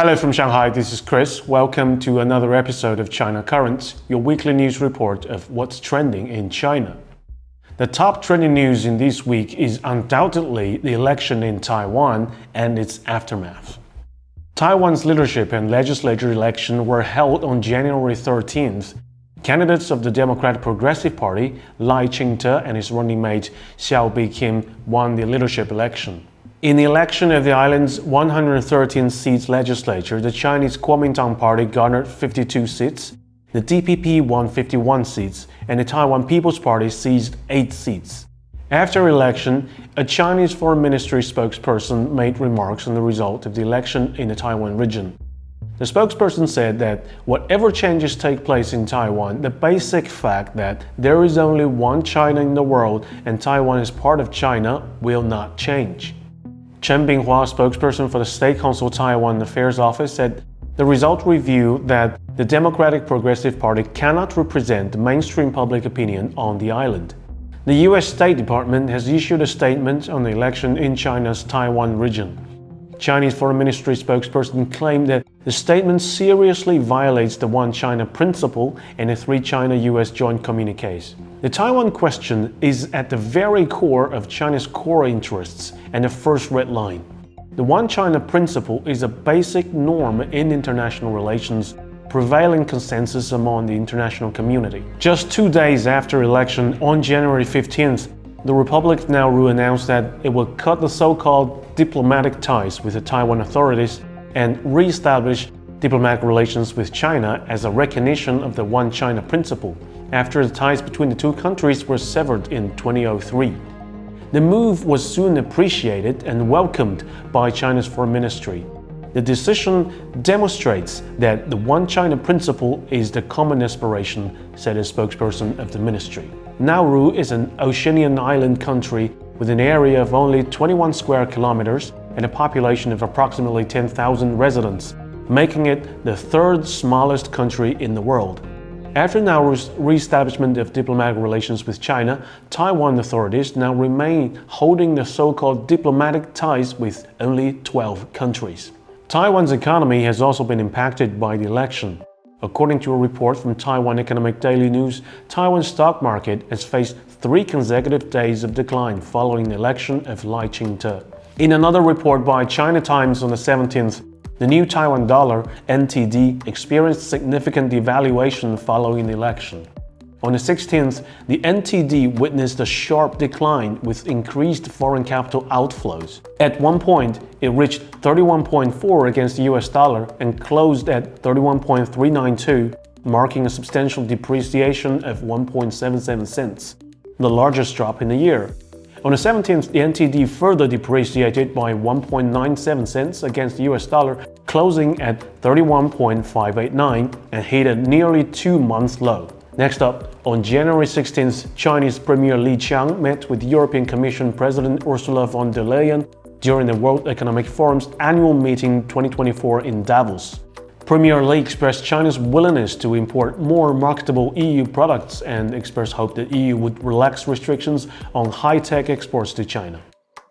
Hello from Shanghai, this is Chris. Welcome to another episode of China Currents, your weekly news report of what's trending in China. The top trending news in this week is undoubtedly the election in Taiwan and its aftermath. Taiwan's leadership and legislature election were held on January 13th. Candidates of the Democratic Progressive Party, Lai Ching-te and his running mate Xiao Bi-kim, won the leadership election. In the election of the island's 113 seats legislature, the Chinese Kuomintang Party garnered 52 seats, the DPP won 51 seats, and the Taiwan People's Party seized 8 seats. After election, a Chinese Foreign Ministry spokesperson made remarks on the result of the election in the Taiwan region. The spokesperson said that whatever changes take place in Taiwan, the basic fact that there is only one China in the world and Taiwan is part of China will not change. Chen Binghua, spokesperson for the State Council Taiwan Affairs Office, said the result revealed that the Democratic Progressive Party cannot represent the mainstream public opinion on the island. The U.S. State Department has issued a statement on the election in China's Taiwan region. Chinese Foreign Ministry spokesperson claimed that the statement seriously violates the One China principle and the Three China-U.S. joint communiques. The Taiwan question is at the very core of China's core interests and the first red line. The One China principle is a basic norm in international relations, prevailing consensus among the international community. Just 2 days after election, on January 15th, the Republic of Nauru announced that it will cut the so-called diplomatic ties with the Taiwan authorities and re-establish diplomatic relations with China as a recognition of the One China principle, after the ties between the two countries were severed in 2003. The move was soon appreciated and welcomed by China's Foreign Ministry. The decision demonstrates that the One China principle is the common aspiration, said a spokesperson of the ministry. Nauru is an Oceanian island country with an area of only 21 square kilometers and a population of approximately 10,000 residents, making it the third smallest country in the world. After Nauru's re-establishment of diplomatic relations with China, Taiwan authorities now remain holding the so-called diplomatic ties with only 12 countries. Taiwan's economy has also been impacted by the election. According to a report from Taiwan Economic Daily News, Taiwan's stock market has faced 3 consecutive days of decline following the election of Lai Ching-te. In another report by China Times on the 17th, the new Taiwan dollar, NTD, experienced significant devaluation following the election. On the 16th, the NTD witnessed a sharp decline with increased foreign capital outflows. At one point, it reached 31.4 against the US dollar and closed at 31.392, marking a substantial depreciation of 1.77 cents, the largest drop in the year. On the 17th, the NTD further depreciated by 1.97 cents against the US dollar, closing at 31.589 and hit a nearly 2-month low. Next up, on January 16th, Chinese Premier Li Qiang met with European Commission President Ursula von der Leyen during the World Economic Forum's annual meeting 2024 in Davos. Premier Li expressed China's willingness to import more marketable EU products and expressed hope that EU would relax restrictions on high-tech exports to China.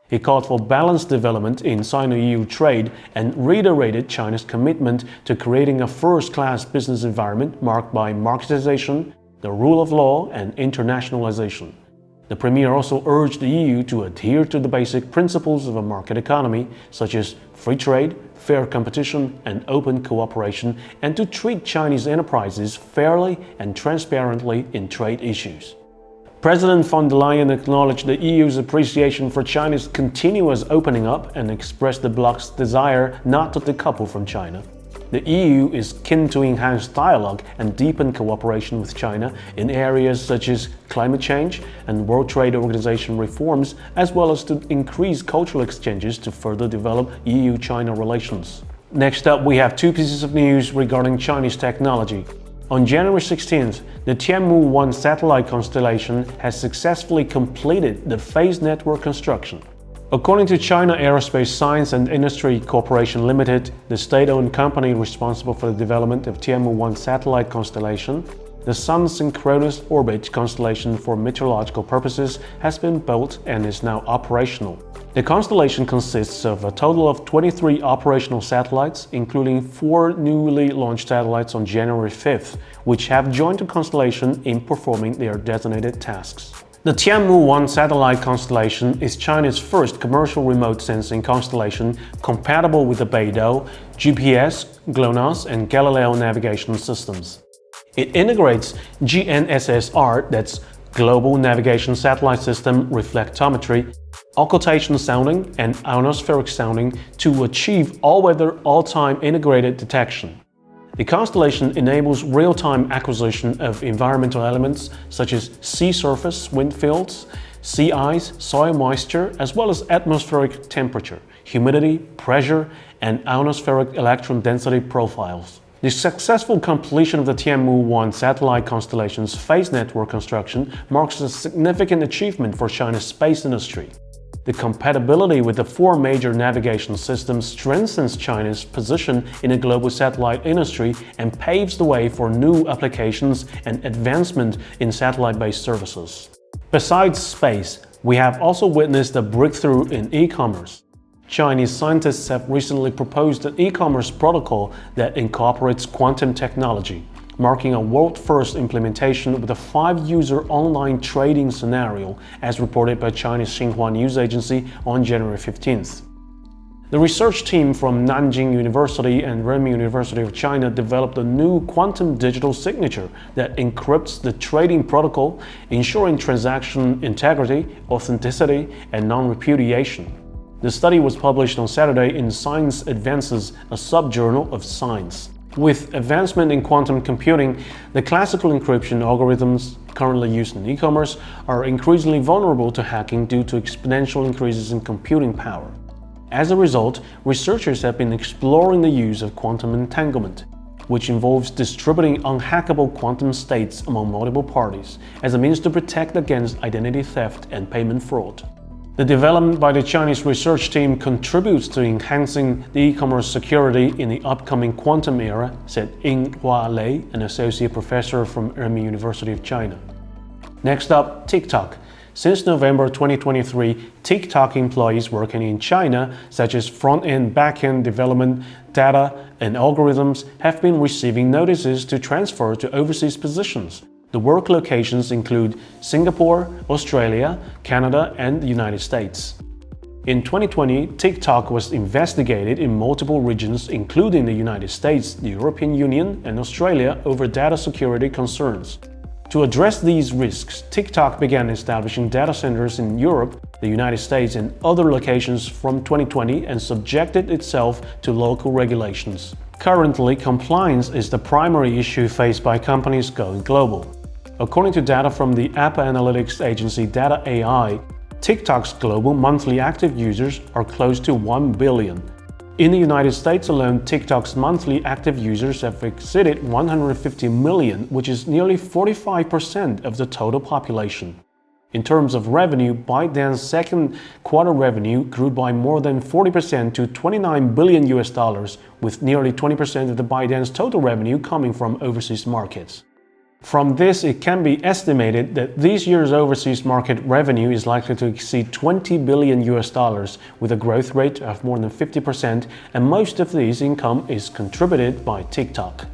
He called for balanced development in Sino-EU trade and reiterated China's commitment to creating a first-class business environment marked by marketization, the rule of law, and internationalization. The Premier also urged the EU to adhere to the basic principles of a market economy, such as free trade, fair competition, and open cooperation, and to treat Chinese enterprises fairly and transparently in trade issues. President von der Leyen acknowledged the EU's appreciation for China's continuous opening up and expressed the bloc's desire not to decouple from China. The EU is keen to enhance dialogue and deepen cooperation with China in areas such as climate change and World Trade Organization reforms, as well as to increase cultural exchanges to further develop EU-China relations. Next up, we have 2 pieces of news regarding Chinese technology. On January 16th, the Tianmu-1 satellite constellation has successfully completed the phased network construction. According to China Aerospace Science and Industry Corporation Limited, the state-owned company responsible for the development of Tianmu-1 satellite constellation, The Sun's synchronous orbit constellation for meteorological purposes has been built and is now operational. The constellation consists of a total of 23 operational satellites, including 4 newly launched satellites on January 5th, which have joined the constellation in performing their designated tasks. The Tianmu-1 satellite constellation is China's first commercial remote sensing constellation compatible with the Beidou, GPS, GLONASS, and Galileo navigation systems. It integrates GNSSR, that's Global Navigation Satellite System reflectometry, occultation sounding, and ionospheric sounding to achieve all-weather, all-time integrated detection. The constellation enables real-time acquisition of environmental elements such as sea surface wind fields, sea ice, soil moisture, as well as atmospheric temperature, humidity, pressure, and ionospheric electron density profiles. The successful completion of the Tianmu-1 satellite constellation's phase network construction marks a significant achievement for China's space industry. The compatibility with the 4 major navigation systems strengthens China's position in the global satellite industry and paves the way for new applications and advancement in satellite-based services. Besides space, we have also witnessed a breakthrough in e-commerce. Chinese scientists have recently proposed an e-commerce protocol that incorporates quantum technology, marking a world-first implementation with a 5-user online trading scenario, as reported by China's Xinhua news agency on January 15th. The research team from Nanjing University and Renmin University of China developed a new quantum digital signature that encrypts the trading protocol, ensuring transaction integrity, authenticity, and non-repudiation. The study was published on Saturday in Science Advances, a subjournal of Science. With advancement in quantum computing, the classical encryption algorithms currently used in e-commerce are increasingly vulnerable to hacking due to exponential increases in computing power. As a result, researchers have been exploring the use of quantum entanglement, which involves distributing unhackable quantum states among multiple parties as a means to protect against identity theft and payment fraud. The development by the Chinese research team contributes to enhancing the e-commerce security in the upcoming quantum era, said Yinghua Lei, an associate professor from Renmin University of China. Next up, TikTok. Since November 2023, TikTok employees working in China, such as front-end, back-end development, data, and algorithms, have been receiving notices to transfer to overseas positions. The work locations include Singapore, Australia, Canada, and the United States. In 2020, TikTok was investigated in multiple regions, including the United States, the European Union, and Australia, over data security concerns. To address these risks, TikTok began establishing data centers in Europe, the United States, and other locations from 2020 and subjected itself to local regulations. Currently, compliance is the primary issue faced by companies going global. According to data from the app analytics agency Data AI, TikTok's global monthly active users are close to 1 billion. In the United States alone, TikTok's monthly active users have exceeded 150 million, which is nearly 45% of the total population. In terms of revenue, ByteDance's second quarter revenue grew by more than 40% to $29 billion, with nearly 20% of the ByteDance total revenue coming from overseas markets. From this, it can be estimated that this year's overseas market revenue is likely to exceed $20 billion, with a growth rate of more than 50%, and most of this income is contributed by TikTok.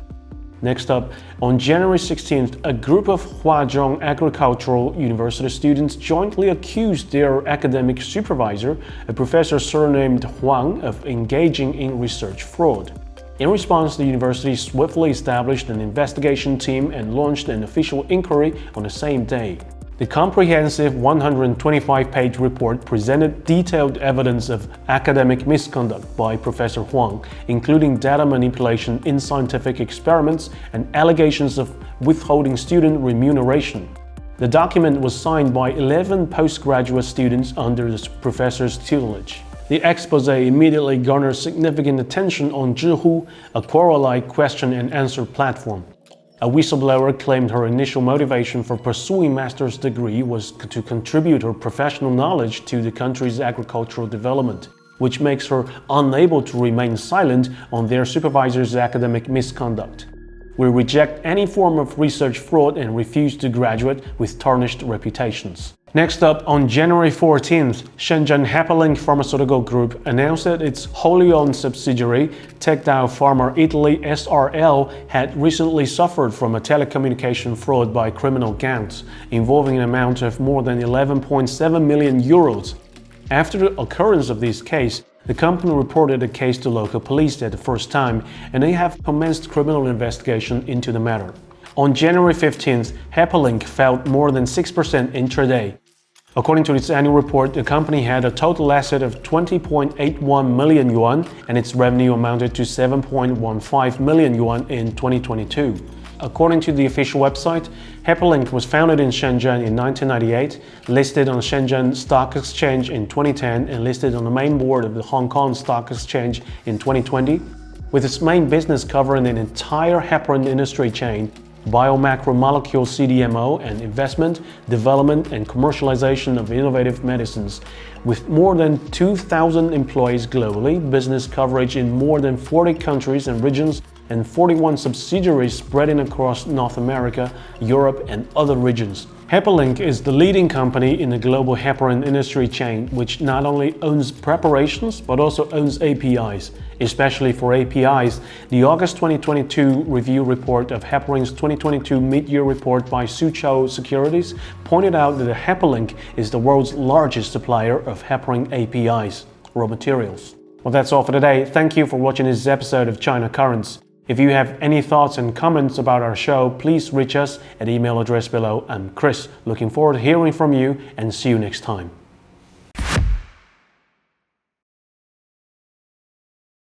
Next up, on January 16th, a group of Huazhong Agricultural University students jointly accused their academic supervisor, a professor surnamed Huang, of engaging in research fraud. In response, the university swiftly established an investigation team and launched an official inquiry on the same day. The comprehensive 125-page report presented detailed evidence of academic misconduct by Professor Huang, including data manipulation in scientific experiments and allegations of withholding student remuneration. The document was signed by 11 postgraduate students under the professor's tutelage. The expose immediately garnered significant attention on Zhihu, a Quora-like question-and-answer platform. A whistleblower claimed her initial motivation for pursuing a master's degree was to contribute her professional knowledge to the country's agricultural development, which makes her unable to remain silent on their supervisor's academic misconduct. We reject any form of research fraud and refuse to graduate with tarnished reputations. Next up, on January 14th, Shenzhen Hepalink Pharmaceutical Group announced that its wholly owned subsidiary, Tecdow Pharma Italy SRL, had recently suffered from a telecommunication fraud by criminal gangs, involving an amount of more than 11.7 million euros. After the occurrence of this case, the company reported the case to local police at the first time, and they have commenced criminal investigation into the matter. On January 15th, Hepalink fell more than 6% intraday. According to its annual report, the company had a total asset of 20.81 million yuan, and its revenue amounted to 7.15 million yuan in 2022. According to the official website, Hepalink was founded in Shenzhen in 1998, listed on Shenzhen Stock Exchange in 2010, and listed on the main board of the Hong Kong Stock Exchange in 2020, with its main business covering an entire heparin industry chain, biomacromolecule CDMO, and investment, development, and commercialization of innovative medicines. With more than 2,000 employees globally, business coverage in more than 40 countries and regions, and 41 subsidiaries spreading across North America, Europe, and other regions. Hepalink is the leading company in the global heparin industry chain, which not only owns preparations but also owns APIs. Especially for APIs, the August 2022 review report of Heparin's 2022 mid-year report by Suzhou Securities pointed out that Hepalink is the world's largest supplier of heparin APIs, raw materials. Well, that's all for today. Thank you for watching this episode of China Currents. If you have any thoughts and comments about our show, please reach us at the email address below. I'm Chris, looking forward to hearing from you, and see you next time.